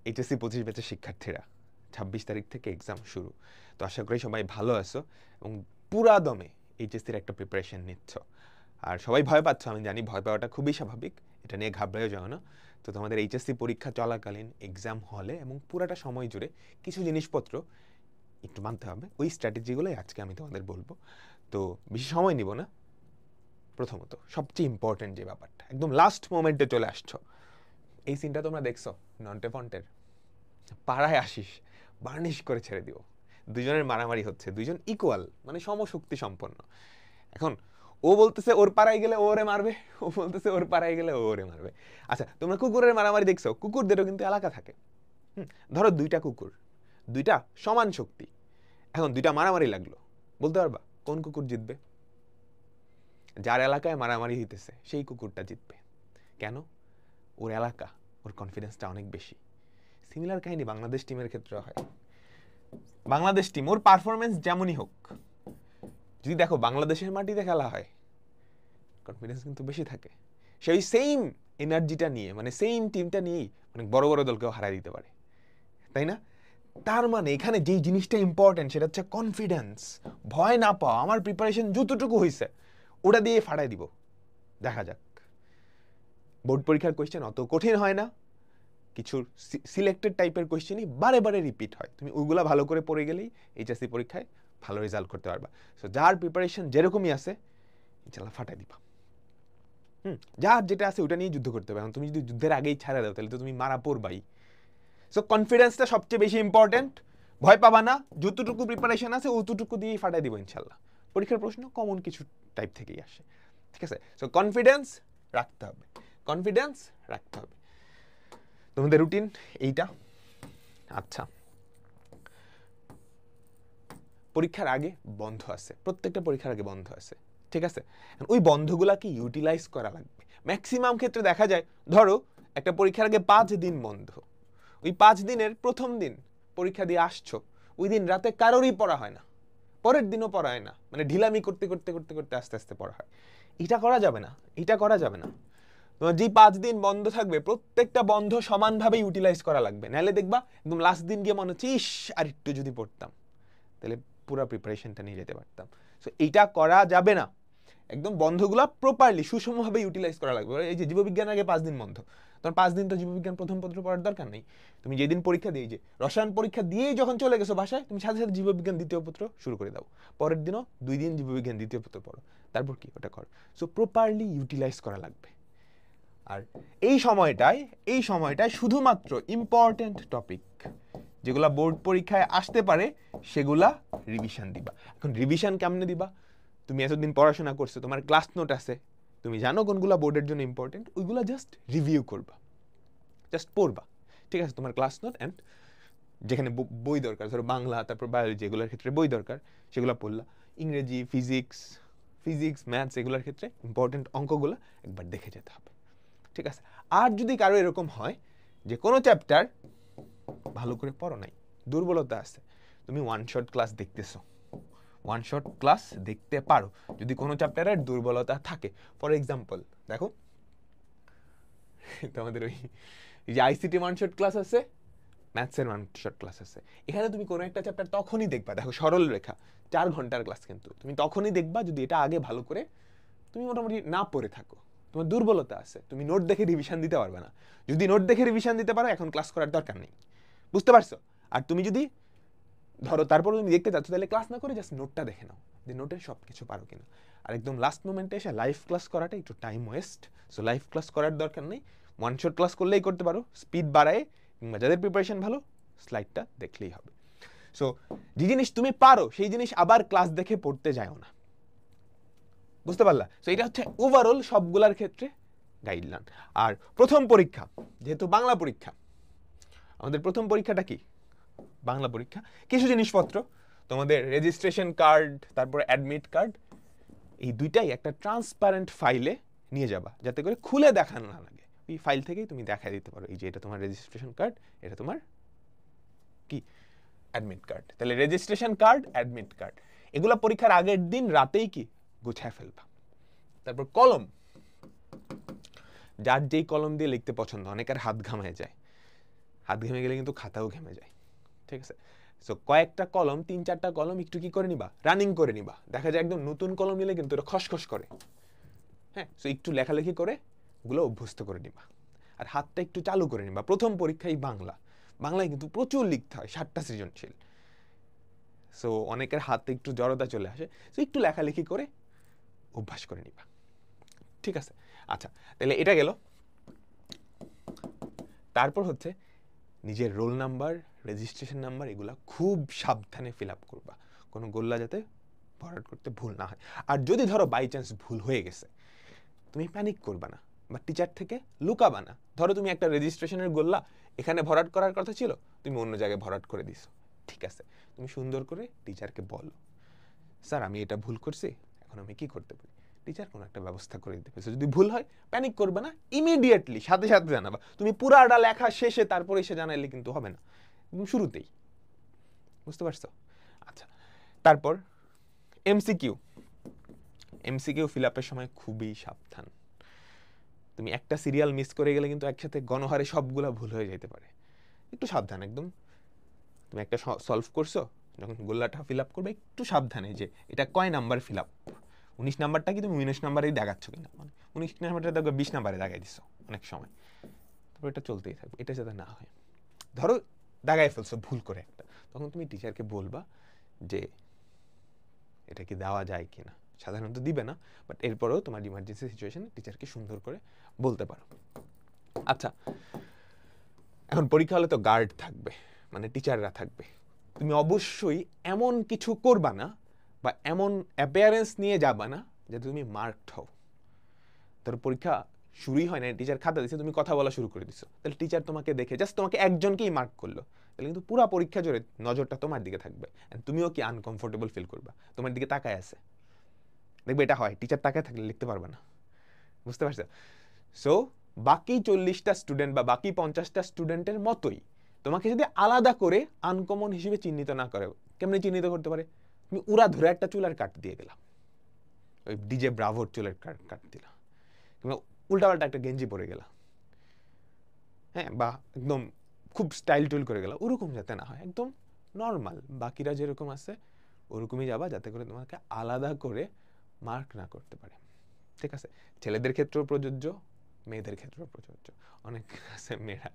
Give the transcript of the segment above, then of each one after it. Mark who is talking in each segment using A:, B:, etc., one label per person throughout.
A: HSC 25 ব্যাচের শিক্ষার্থীরা 26 তারিখ থেকে এক্সাম শুরু। তো আশা করি সবাই ভালো আছো এবং পুরা দমে এইচএসসির একটা প্রিপারেশন নিচ্ছ। আর সবাই ভয় পাচ্ছ, আমি জানি, ভয় পাওয়াটা খুবই স্বাভাবিক, এটা নিয়ে ঘাবড়েও যাও না। তো তোমাদের এইচএসসি পরীক্ষা চলাকালীন এক্সাম হলে এবং পুরাটা সময় জুড়ে কিছু জিনিসপত্র একটু মানতে হবে। ওই স্ট্র্যাটেজিগুলোই আজকে আমি তোমাদের বলবো। তো বেশি সময় নিব না। প্রথমত সবচেয়ে ইম্পর্টেন্ট যে ব্যাপারটা, একদম লাস্ট মোমেন্টে চলে আসছো, এই সিনটা তোমরা দেখছো নন্টে ফন্টের, পাড়ায় আসিস বার্নিশ করে ছেড়ে দিও। দুজনের মারামারি হচ্ছে, দুইজন ইকুয়াল, মানে সমশক্তি সম্পন্ন। এখন ও বলতেছে ওর পাড়ায় গেলে ওরে মারবে, ও বলতেছে ওর পাড়ায় গেলে ওরে মারবে। আচ্ছা, তোমরা কুকুরের মারামারি দেখছো, কুকুরদেরও কিন্তু এলাকা থাকে। ধরো দুইটা কুকুর, দুইটা সমান শক্তি, এখন দুইটা মারামারি লাগলো, বলতে পারবা কোন কুকুর জিতবে? যার এলাকায় মারামারি হইতেছে সেই কুকুরটা জিতবে। কেন? ওর এলাকা, ওর কনফিডেন্সটা অনেক বেশি। সিমিলার কাহিনী বাংলাদেশ টিমের ক্ষেত্রে হয়। বাংলাদেশ টিম, ওর পারফরমেন্স যেমনই হোক, যদি দেখো বাংলাদেশের মাটিতে খেলা হয়, কনফিডেন্স কিন্তু বেশি থাকে। সেই সেম এনার্জিটা নিয়ে, মানে সেম টিমটা নিয়েই অনেক বড় বড় দলকেও হারাই দিতে পারে, তাই না? তার মানে এখানে যেই জিনিসটা ইম্পর্টেন্ট সেটা হচ্ছে কনফিডেন্স। ভয় না পাওয়া, আমার প্রিপারেশন যতটুকু হয়েছে ওটা দিয়ে ফাটাই দিব, দেখা যাক। বোর্ড পরীক্ষার কোয়েশ্চেন অত কঠিন হয় না, কিছু সিলেক্টেড টাইপের কোয়েশ্চেনই বারে বারে রিপিট হয়, তুমি ওইগুলা ভালো করে পড়ে গেলেই এইচএসসি পরীক্ষায় ভালো রেজাল্ট করতে পারবা। সো যার প্রিপারেশন যেরকমই আছে ইনশাল্লাহ ফাটাই দিবা। যার যেটা আছে ওটা নিয়ে যুদ্ধ করতে হবে। এখন তুমি যদি যুদ্ধের আগেই ছাড়া দাও তাহলে তো তুমি মারা পড়বাই। সো কনফিডেন্সটা সবচেয়ে বেশি ইম্পর্টেন্ট। ভয় পাবা না, যতটুকু প্রিপারেশন আছে অতটুকু দিয়েই ফাটাই দিব ইনশাল্লাহ। পরীক্ষার প্রশ্ন কমন কিছু টাইপ থেকেই আসে, ঠিক আছে? সো কনফিডেন্স রাখতে হবে, কনফিডেন্স রাখতে হবে। তোমাদের রুটিন এইটা। আচ্ছা, পরীক্ষার আগে বন্ধ আছে, প্রত্যেকটা পরীক্ষার আগে বন্ধ আছে, ঠিক আছে? ওই বন্ধগুলাকে ইউটিলাইজ করা লাগবে। ম্যাক্সিমাম ক্ষেত্রে দেখা যায়, ধরো একটা পরীক্ষার আগে 5 দিন বন্ধ, ওই 5 দিনের প্রথম দিন পরীক্ষা দিয়ে আসছো, ওই দিন রাতে কারোরই পড়া হয় না, পরের দিনও পড়া হয় না, মানে ঢিলামি করতে করতে করতে করতে আস্তে আস্তে পড়া হয়। এটা করা যাবে না, এটা করা যাবে না। তোমার যে 5 দিন বন্ধ থাকবে প্রত্যেকটা বন্ধ সমানভাবে ইউটিলাইজ করা লাগবে, নাহলে দেখবা একদম লাস্ট দিন গিয়ে মনে হচ্ছে ইস আর একটু যদি পড়তাম, তাহলে পুরো প্রিপারেশনটা নিয়ে যেতে পারতাম। সো এইটা করা যাবে না। একদম বন্ধগুলা প্রপারলি সুষমভাবে ইউটিলাইজ করা লাগবে। এই যে জীববিজ্ঞান আগে 5 দিন বন্ধ, তোমার 5 দিন তো জীববিজ্ঞান প্রথম পত্র পড়ার দরকার নেই। তুমি যেদিন পরীক্ষা দিয়ে, যে রসায়ন পরীক্ষা দিয়েই যখন চলে গেছো বাসায়, তুমি সাথে সাথে জীববিজ্ঞান দ্বিতীয় পত্র শুরু করে দাও, পরের দিনও 2 দিন জীববিজ্ঞান দ্বিতীয় পত্র পড়ো, তারপর কি ওটা করো। সো প্রপারলি ইউটিলাইজ করা লাগবে। আর এই সময়টায় শুধুমাত্র ইম্পর্টেন্ট টপিক যেগুলা বোর্ড পরীক্ষায় আসতে পারে সেগুলা রিভিশন দিবা। এখন রিভিশন কেমনে দিবা? তুমি এতদিন পড়াশোনা করছো, তোমার ক্লাস নোট আছে, তুমি জানো কোনগুলা বোর্ডের জন্য ইম্পর্টেন্ট, ওইগুলা জাস্ট রিভিউ করবা, জাস্ট পড়বা, ঠিক আছে? তোমার ক্লাস নোট অ্যান্ড যেখানে বই দরকার, ধরো বাংলা, তারপর বায়োলজি, এগুলোর ক্ষেত্রে বই দরকার, সেগুলো পড়লা। ইংরেজি, ফিজিক্স, ম্যাথস, এগুলোর ক্ষেত্রে ইম্পর্টেন্ট অঙ্কগুলো একবার দেখে যেতে হবে, ঠিক আছে? আর যদি কারো এরকম হয় যে কোনো চ্যাপ্টার ভালো করে পড়ো নাই, দুর্বলতা আছে, তুমি ওয়ান শট ক্লাস দেখতেছো, ওয়ান শট ক্লাস দেখতে পারো যদি কোনো চ্যাপ্টারের দুর্বলতা থাকে। ফর এক্সাম্পল দেখো, তোমাদের ওই যে আইসিটি ওয়ান শট ক্লাস আছে, ম্যাথসের ওয়ান শট ক্লাস আছে, এখানে তুমি কোনো একটা চ্যাপ্টার তখনই দেখবা, দেখো সরল রেখা 4 ঘন্টার ক্লাস, কিন্তু তুমি তখনই দেখবা যদি এটা আগে ভালো করে তুমি মোটামুটি না পড়ে থাকো, তোমার দুর্বলতা আছে, তুমি নোট দেখে রিভিশন দিতে পারবে না। যদি নোট দেখে রিভিশন দিতে পারো এখন ক্লাস করার দরকার নেই, বুঝতে পারছো? আর তুমি যদি ধরো তারপর তুমি দেখতে চাচ্ছ, তাহলে ক্লাস না করে জাস্ট নোটটা দেখে নাও যে নোটের সব কিছু পারো কিনা। আর একদম লাস্ট মোমেন্টে এসে লাইভ ক্লাস করাটা একটু time waste. So live class করার দরকার নেই, ওয়ান শট ক্লাস করলেই করতে পারো, স্পিড বাড়ায়, কিংবা যাদের প্রিপারেশন ভালো স্লাইডটা দেখলেই হবে। সো যে জিনিস তুমি পারো সেই জিনিস আবার ক্লাস দেখে পড়তে যাও না, বুঝতে পারলা? সো এটা হচ্ছে ওভারঅল সবগুলার ক্ষেত্রে গাইডলাইন। আর প্রথম পরীক্ষা যেহেতু বাংলা পরীক্ষা, আমাদের প্রথম পরীক্ষাটা কি? বাংলা পরীক্ষা। কিছু জিনিসপত্র, তোমাদের রেজিস্ট্রেশন কার্ড, তারপর অ্যাডমিট কার্ড, এই দুইটাই একটা ট্রান্সপারেন্ট ফাইলে নিয়ে যাবা, যাতে করে খুলে দেখানো না লাগে। এই ফাইল থেকেই তুমি দেখা দিতে পারো, এই যে এটা তোমার রেজিস্ট্রেশন কার্ড, এটা তোমার কি অ্যাডমিট কার্ড। তাহলে রেজিস্ট্রেশন কার্ড, অ্যাডমিট কার্ড, এগুলা পরীক্ষার আগের দিন রাতেই কি গুছায় ফেলবা। তারপর কলম, যার যেই কলম দিয়ে লিখতে পছন্দ, অনেকের হাত ঘামায় যায়, হাত ঘেমে গেলে কিন্তু খাতাও ঘেমে যায়, ঠিক আছে? সো কয়েকটা কলম, 3-4টা কলম একটু কি করে নিবা, রানিং করে নিবা। দেখা যায় একদম নতুন কলম নিলে কিন্তু এটা খসখস করে, হ্যাঁ? সো একটু লেখালেখি করে ওগুলো অভ্যস্ত করে নিবা, আর হাতটা একটু চালু করে নিবা। প্রথম পরীক্ষায় বাংলায় কিন্তু প্রচুর লিখতে হয়, 7টা সৃজনশীল। সো অনেকের হাতে একটু জড়তা চলে আসে, সো একটু লেখালেখি করে অভ্যাস করে নিবা, ঠিক আছে? আচ্ছা, তাহলে এটা গেল। তারপর হচ্ছে নিজের রোল নাম্বার, রেজিস্ট্রেশন নাম্বার এগুলা খুব সাবধানে ফিল আপ করবা, কোনো গোল্লা যাতে ভরাট করতে ভুল না হয়। আর যদি ধরো বাই চান্স ভুল হয়ে গেছে, তুমি প্যানিক করবা না বা টিচার থেকে লুকাবা না। ধরো তুমি একটা রেজিস্ট্রেশনের গোল্লা এখানে ভরাট করার কথা ছিল, তুমি অন্য জায়গায় ভরাট করে দিছো, ঠিক আছে? তুমি সুন্দর করে টিচারকে বলো, স্যার আমি এটা ভুল করছি, এখন আমি কি করতে পারি? টিচার কোনো একটা ব্যবস্থা করে দিতে পারছে। যদি ভুল হয় প্যানিক করবে না, ইমিডিয়েটলি সাথে সাথে জানাবা। তুমি পুরাটা লেখা শেষে তারপরে এসে জানাইলে কিন্তু হবে না, শুরুতেই। বুঝতে পারছো? আচ্ছা, তারপর এমসিকিউ। এমসিকিউ ফিল আপের সময় খুবই সাবধান। তুমি একটা সিরিয়াল মিস করে গেলে কিন্তু একসাথে গণহারে সবগুলা ভুল হয়ে যেতে পারে। একটু সাবধান একদম। তুমি একটা সলভ করছো, যখন গোল্লাটা ফিল আপ করবে একটু সাবধানে যে এটা কয় নাম্বার ফিল আপ, 19 নাম্বারটা কি তুমি 19 নাম্বারেই দাগাচ্ছ কিনা, মানে 19 নাম্বারটা দেখবে 20 নাম্বারে দাগাই দিছো অনেক সময়। তারপর এটা চলতেই থাকবে, এটা যাতে না হয়। ধরো দাগাই ফেলছো ভুল করে একটা, তখন তুমি টিচারকে বলবা যে এটা কি দেওয়া যায় কিনা। সাধারণত দিবে না, বাট এরপরেও তোমার ইমার্জেন্সি সিচুয়েশনে টিচারকে সুন্দর করে বলতে পারো। আচ্ছা, এখন পরীক্ষা হলে তো গার্ড থাকবে, মানে টিচাররা থাকবে। তুমি অবশ্যই এমন কিছু করবা না বা এমন অ্যাপিয়ারেন্স নিয়ে যাবা না যাতে তুমি মার্কড হও। তোর পরীক্ষা শুরুই হয় না, টিচার খাতা দিচ্ছে, তুমি কথা বলা শুরু করে দিছো, তাহলে টিচার তোমাকে দেখে জাস্ট তোমাকে একজনকেই মার্ক করলো, তাহলে কিন্তু পুরো পরীক্ষা জুড়ে নজরটা তোমার দিকে থাকবে, তুমিও কি আনকমফোর্টেবল ফিল করবা, তোমার দিকে তাকায় আছে। দেখবে এটা হয়, টিচার তাকায় থাকলে লিখতে পারবে না। বুঝতে পারছো? সো বাকি 40টা স্টুডেন্ট বা বাকি 50টা স্টুডেন্টের মতোই তোমাকে যদি আলাদা করে আনকমন হিসেবে চিহ্নিত না করে, কেমনি চিহ্নিত করতে পারে? তুমি উড়া ধরে একটা চুলার কাট দিয়ে গেলাম, ওই ডিজে ব্রাভোর চুলের কাট দিলাম, কিংবা উল্টাপাল্টা একটা গেঞ্জি পরে গেলা, হ্যাঁ, বা একদম খুব স্টাইল টুল করে গেলা, ওরকম যাতে না হয়, একদম নর্মাল বাকিরা যেরকম আছে ওরকমই যাবা, যাতে করে তোমাকে আলাদা করে মার্ক না করতে পারে, ঠিক আছে? ছেলেদের ক্ষেত্রেও প্রযোজ্য, মেয়েদের ক্ষেত্রেও প্রযোজ্য। অনেক আছে মেয়েরা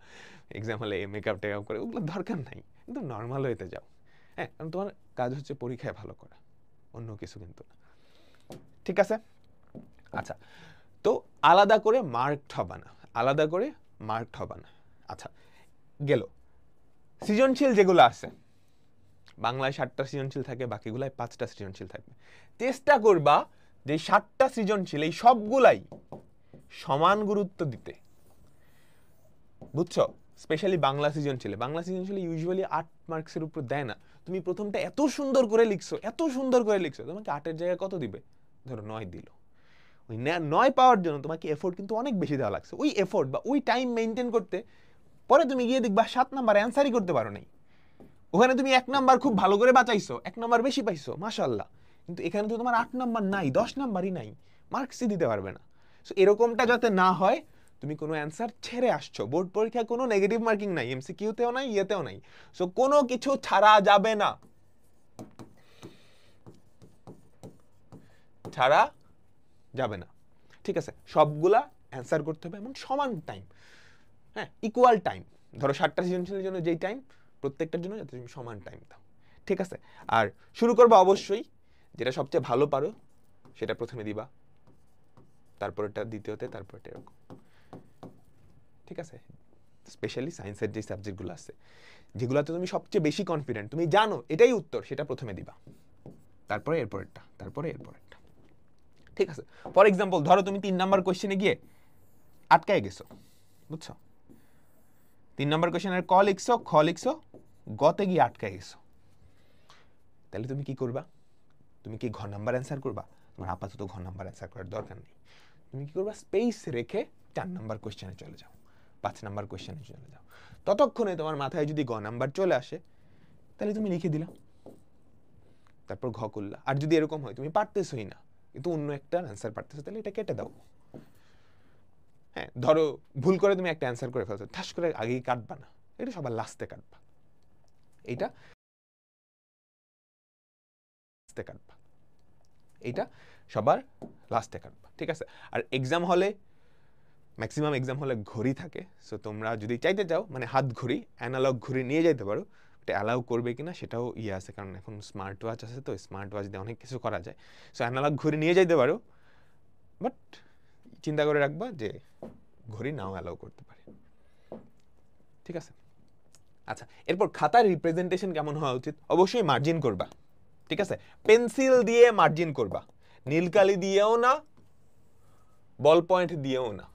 A: এক্সাম হলে মেকআপ টেকআপ করে, ওগুলো দরকার নাই, একদম নর্মাল হইতে যাও, হ্যাঁ, কারণ তোমার কাজ হচ্ছে পরীক্ষায় ভালো করা, অন্য কিছু কিন্তু না, ঠিক আছে? আচ্ছা, তো আলাদা করে মার্কড হবা না, আলাদা করে মার্কড হবা না। আচ্ছা, গেল। সৃজনশীল যেগুলো আছে, বাংলায় 7টা সৃজনশীল থাকে, বাকিগুলায় 5টা সৃজনশীল থাকবে। চেষ্টা করবা যে 7টা সৃজনশীল এই সবগুলাই সমান গুরুত্ব দিতে, বুঝছো? স্পেশালি বাংলা সৃজনশীলে, বাংলা সৃজনশীলে ইউজুয়ালি 8 মার্কসের উপর দেয় না। তুমি প্রথমটা এত সুন্দর করে লিখছো, এত সুন্দর করে লিখছো, তোমাকে 8-এর জায়গায় কত দিবে? ধরো 9 দিল। ওই 9 পাওয়ার জন্য তোমাকে এফোর্ট কিন্তু অনেক বেশি দেওয়া লাগছে। ওই এফোর্ট বা ওই টাইম মেনটেন করতে পরে তুমি গিয়ে দেখবা 7 নাম্বার অ্যান্সারই করতে পারো নাই। ওখানে তুমি 1 নাম্বার খুব ভালো করে বাঁচাইছো, 1 নাম্বার বেশি পাইছো, মাশাআল্লাহ। কিন্তু এখানে তো তোমার 8 নাম্বার নাই, 10 নাম্বারই নাই, মার্কসই দিতে পারবে না। সো এরকমটা যাতে না হয়, তুমি কোনো অ্যান্সার ছেড়ে আসছো, বোর্ড পরীক্ষায় কোনো নেগেটিভ মার্কিং নাই, এমসিকিউতেও নাই, ইয়েতেও নাই। সো কোনো কিছু ছাড়া যাবে না, ছাড়া যাবে না, ঠিক আছে? সবগুলা অ্যান্সার করতে হবে এমন সমান টাইম, হ্যাঁ, ইকুয়াল টাইম। ধরো 7টা সৃজনশীলের জন্য যেই টাইম, প্রত্যেকটার জন্য যাতে তুমি সমান টাইম দাও, ঠিক আছে? আর শুরু করবো অবশ্যই যেটা সবচেয়ে ভালো পারো সেটা প্রথমে দিবা, তারপরটা দ্বিতীয়তে, তারপরটা এরকম, ঠিক আছে? স্পেশালি সায়েন্সের যে সাবজেক্টগুলো আছে, যেগুলোতে তুমি সবচেয়ে বেশি কনফিডেন্ট, তুমি জানো এটাই উত্তর, সেটা প্রথমে দিবা, তারপরে এরপরেরটা, তারপরে এরপরেরটা, ঠিক আছে? ফর এক্সাম্পল, ধরো তুমি 3 নাম্বার কোশ্চেনে গিয়ে আটকায় গেছো, বুঝছো? 3 নাম্বার কোশ্চেনের ক লিখছো, খ লিখছো, গতে গিয়ে আটকায় গেছো, তাহলে তুমি কি করবা? তুমি কি ঘ নাম্বার অ্যান্সার করবা? তোমার আপাতত ঘ নাম্বার অ্যান্সার করার দরকার নেই। তুমি কি করবা? স্পেস রেখে 4 নাম্বার কোশ্চেনে চলে যাও, 5 নাম্বার কোশ্চেনে চলে যাও। ততক্ষণে তোমার মাথায় যদি গ নাম্বার চলে আসে, তাহলে তুমি লিখে দিলা, তারপর ঘ করলা। আর যদি এরকম হয় তুমি পারতেছই না, কিন্তু অন্য একটা অ্যান্সার পারতেছো, তাহলে এটা কেটে দাও। হ্যাঁ, ধরো ভুল করে তুমি একটা অ্যান্সার করে ফেলছো, ঠাস করে আগেই কাটবা না, এটা সবার লাস্টে কাটবা, এইটা কাটবা, এইটা সবার লাস্টে কাটবা, ঠিক আছে? আর এক্সাম হলে ম্যাক্সিমাম এক্সাম হলে ঘড়ি থাকে, সো তোমরা যদি চাইতে চাও মানে হাত ঘড়ি, অ্যানালগ ঘড়ি নিয়ে যেতে পারো। এটা অ্যালাউ করবে কিনা সেটাও আছে, কারণ এখন স্মার্ট ওয়াচ আছে, তো স্মার্ট ওয়াচ দিয়ে অনেক কিছু করা যায়। সো অ্যানালগ ঘড়ি নিয়ে যেতে পারো, বাট চিন্তা করে রাখবা যে ঘড়ি নাও অ্যালাউ করতে পারে, ঠিক আছে? আচ্ছা, এরপর খাতার রিপ্রেজেন্টেশন কেমন হওয়া উচিত? অবশ্যই মার্জিন করবা, ঠিক আছে? পেন্সিল দিয়ে মার্জিন করবা, নীলকালি দিয়েও না, বল পয়েন্ট দিয়েও না,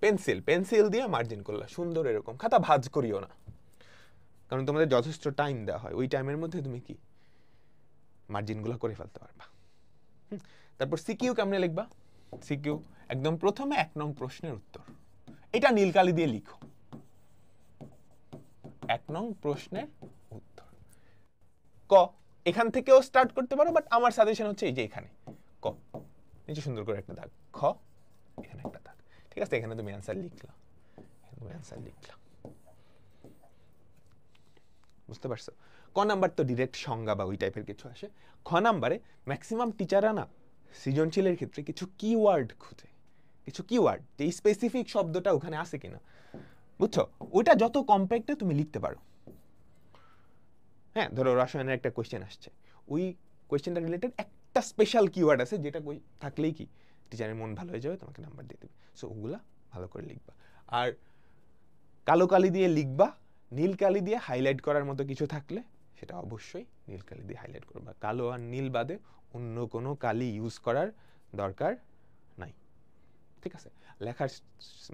A: পেন্সিল দিয়ে মার্জিন করলা সুন্দর এরকম। খাতা ভাঁজ করিও না, কারণ তোমাদের যথেষ্ট টাইম দেওয়া হয়, ওই টাইমের মধ্যে তুমি কি মার্জিনগুলো করে ফেলতে পারবা। তারপর সিকিউ কেমনে লিখবা? সিকিউ একদম প্রথমে 1 নং প্রশ্নের উত্তর, এটা নীলকালি দিয়ে লিখো, 1 নং প্রশ্নের উত্তর। ক এখান থেকেও স্টার্ট করতে পারো, বাট আমার সাজেশন হচ্ছে এই যে এখানে ক, নিচে সুন্দর করে একটা দাগ, খ এখানে একটা দাগ, ঠিক আছে? এখানে তুমি অ্যান্সার লিখলা, বুঝতে পারছো? ক নাম্বার তো ডিরেক্ট সংজ্ঞা বা ওই টাইপের কিছু আসে। খ নাম্বারে ম্যাক্সিমাম টিচাররা না সৃজনশীলের ক্ষেত্রে কিছু কিওয়ার্ড খুঁজে, কিছু কিওয়ার্ড, এই স্পেসিফিক শব্দটা ওখানে আছে কিনা, বুঝছো? ওইটা যত কম্প্যাক্টে তুমি লিখতে পারো। হ্যাঁ, ধরো রসায়নের একটা কোয়েশ্চেন আসছে, ওই কোয়েশ্চেনটা রিলেটেড একটা স্পেশাল কিওয়ার্ড আছে যেটা থাকলেই কি টিচারের মন ভালো হয়ে যাবে, তোমাকে নাম্বার দিয়ে দেবে। সো ওগুলা ভালো করে লিখবা। আর কালো কালি দিয়ে লিখবা, নীল কালি দিয়ে হাইলাইট করার মতো কিছু থাকলে সেটা অবশ্যই নীল কালি দিয়ে হাইলাইট করবা। কালো আর নীল বাদে অন্য কোনো কালি ইউজ করার দরকার নাই, ঠিক আছে? লেখার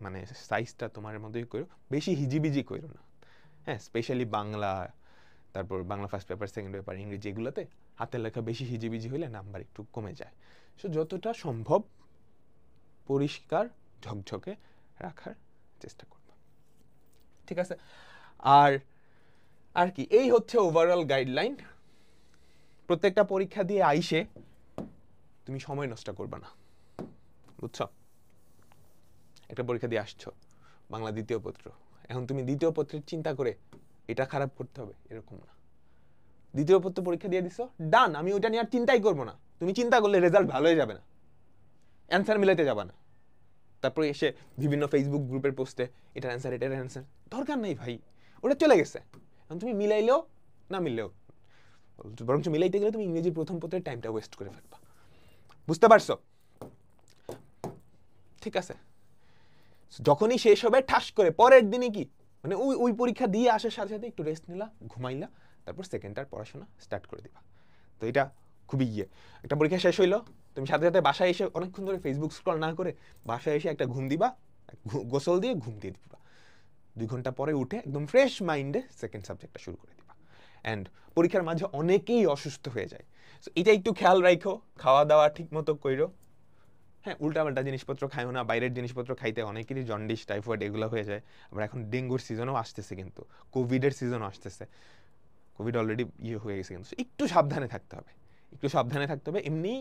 A: মানে সাইজটা তোমার মতোই করো, বেশি হিজিবিজি করো না। হ্যাঁ, স্পেশালি বাংলা, তারপর Bangla first paper, second paper, ইংরেজি, এগুলোতে হাতের লেখা বেশি হিজিবিজি হলে নাম্বার একটু কমে যায়। সো যতটা সম্ভব পরিষ্কার ঝকঝকে রাখার চেষ্টা করবা, ঠিক আছে? আর কি, এই হচ্ছে ওভারঅল গাইডলাইন। প্রত্যেকটা পরীক্ষা দিয়ে আইসে তুমি সময় নষ্ট করবা না, বুঝছো? একটা পরীক্ষা দিয়ে আসছো, বাংলা দ্বিতীয় পত্র, এখন তুমি দ্বিতীয় পত্রের চিন্তা করে এটা খারাপ করতে হবে এরকম না। দ্বিতীয় পত্র পরীক্ষা দিয়ে দিছো, ডান, আমি ওইটা নিয়ে আর চিন্তাই করবো না। তুমি চিন্তা করলে রেজাল্ট ভালো হয়ে যাবে না, অ্যান্সার মিলাইতে যাবা না। তারপরে এসে বিভিন্ন ফেসবুক গ্রুপের পোস্টে এটার অ্যান্সার, এটার অ্যান্সার, দরকার নেই ভাই, ওটা চলে গেছে। এখন তুমি মিলাইলেও না মিললেও, বরঞ্চ মিলাইতে গেলে তুমি ইংরেজির প্রথম পত্রের টাইমটা ওয়েস্ট করে ফেলবা, বুঝতে পারছো? ঠিক আছে, যখনই শেষ হবে ঠাস করে পরের দিনই কি মানে ওই পরীক্ষা দিয়ে আসার সাথে সাথে একটু রেস্ট নিলা, ঘুমাইলা, তারপর সেকেন্ডটার পড়াশোনা স্টার্ট করে দিবা। তো এটা খুবই একটা পরীক্ষা শেষ হইলো, তুমি সাথে সাথে বাসায় এসে অনেকক্ষণ ধরে ফেসবুক স্ক্রল না করে বাসায় এসে একটা ঘুম দিবা, গোসল দিয়ে ঘুম দিয়ে দিবা, 2 ঘন্টা পরে উঠে একদম ফ্রেশ মাইন্ডে সেকেন্ড সাবজেক্টটা শুরু করে দিবা। অ্যান্ড পরীক্ষার মাঝে অনেকেই অসুস্থ হয়ে যায়, সো এটা একটু খেয়াল রাখো, খাওয়া দাওয়া ঠিক মতো কইরো। হ্যাঁ, উল্টাপাল্টা জিনিসপত্র খাইও না, বাইরের জিনিসপত্র খাইতে অনেকেরই জন্ডিস, টাইফয়েড এগুলো হয়ে যায়। আবার এখন ডেঙ্গুর সিজনও আসতেছে, কিন্তু কোভিডের সিজনও আসতেছে, কোভিড অলরেডি হয়ে গেছে, কিন্তু একটু সাবধানে থাকতে হবে, এমনি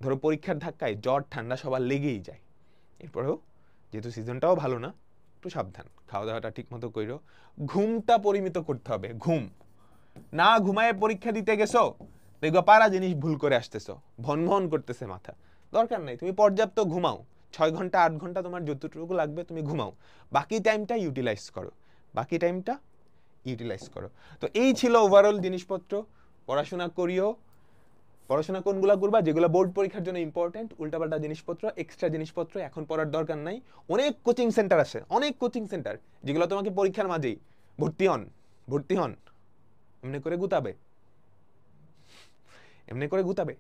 A: ধরো পরীক্ষার ধাক্কায় জ্বর ঠান্ডা সবার লেগেই যায়, এরপরেও যেহেতু সিজনটাও ভালো না, একটু সাবধান, খাওয়া দাওয়াটা ঠিক মতো কইরো, ঘুমটা পরিমিত করতে হবে। ঘুম না ঘুমায় পরীক্ষা দিতে গেছো, দেখবা পারা জিনিস ভুল করে আসতেছো, ভন করতেছে মাথা, দরকার নাই, তুমি পর্যাপ্ত ঘুমাও, 6 ঘন্টা 8 ঘন্টা তোমার যতটুকু লাগবে তুমি ঘুমাও, বাকি টাইমটা ইউটিলাইজ করো। তো এই ছিল ওভারঅল জিনিসপত্র। পড়াশোনা করিও, পড়াশোনা কোনগুলা করবা যেগুলো বোর্ড পরীক্ষার জন্য ইম্পর্টেন্ট, উল্টাপাল্টা জিনিসপত্র, এক্সট্রা জিনিসপত্র এখন পড়ার দরকার নাই। অনেক কোচিং সেন্টার আছে, যেগুলো তোমাকে পরীক্ষার মাঝেই ভর্তি হন এমনি করে গুতাবে,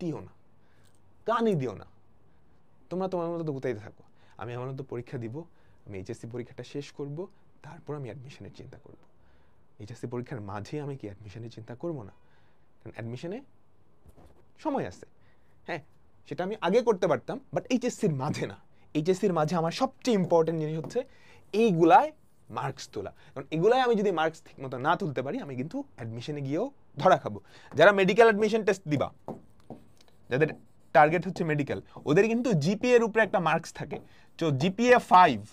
A: দিও না, কানই দিও না, তোমরা তোমার মতো তো গুতাইতে থাকো। আমি আমার মতো পরীক্ষা দিব, আমি এইচএসসি পরীক্ষাটা শেষ করব, তারপর আমি অ্যাডমিশনের চিন্তা করব। এইচএসসি পরীক্ষার মাঝে আমি কি অ্যাডমিশনের চিন্তা করব না? কারণ অ্যাডমিশনে সময় আছে, হ্যাঁ সেটা আমি আগে করতে পারতাম, বাট এইচএসসির মাঝে না। এইচএসসির মাঝে আমার সবচেয়ে ইম্পর্টেন্ট জিনিস হচ্ছে এইগুলায় মার্কস তোলা, কারণ এগুলায় আমি যদি মার্কস ঠিক মতো না তুলতে পারি, আমি কিন্তু অ্যাডমিশনে গিয়েও ধরা খাবো। যারা মেডিকেল অ্যাডমিশন টেস্ট দিবা, যাদের টার্গেট হচ্ছে মেডিকেল, ওদের কিন্তু জিপিএ এর উপরে একটা মার্কস থাকে। তো জিপিএ 5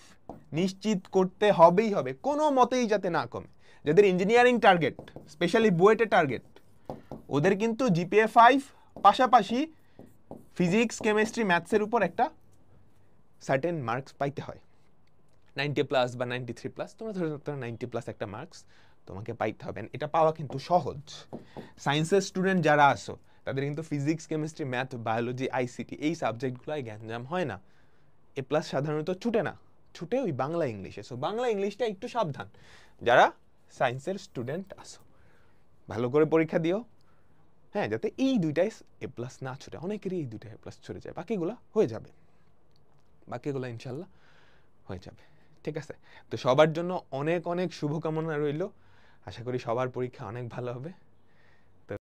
A: নিশ্চিত করতে হবেই হবে, কোনো মতেই যাতে না কমে। যাদের ইঞ্জিনিয়ারিং টার্গেট, স্পেশালি বুয়েটের টার্গেট, ওদের কিন্তু জিপিএ 5 পাশাপাশি ফিজিক্স, কেমিস্ট্রি, ম্যাথসের উপর একটা সার্টেন মার্কস পাইতে হয়। 90+ বা 93+, তোমরা ধরে 90+ একটা মার্কস তোমাকে পাইতে হবে। এটা পাওয়া কিন্তু সহজ। সায়েন্সের স্টুডেন্ট যারা আসো তাদের কিন্তু physics, chemistry, math, biology, ICT এই সাবজেক্টগুলোয় গ্যাঞ্জাম হয় না। A+ সাধারণত ছুটে না, ছুটে ওই বাংলা ইংলিশে। সো বাংলা ইংলিশটা একটু সাবধান যারা সায়েন্সের স্টুডেন্ট আসো, ভালো করে পরীক্ষা দিও, হ্যাঁ, যাতে এই দুইটাই A+ না ছুটে। অনেকেরই এই দুইটা A+ ছুটে যায়, বাকিগুলো হয়ে যাবে, বাকিগুলো ইনশাল্লাহ হয়ে যাবে। ঠিক আছে, তো সবার জন্য অনেক অনেক শুভকামনা রইল। আশা করি সবার পরীক্ষা অনেক ভালো হবে।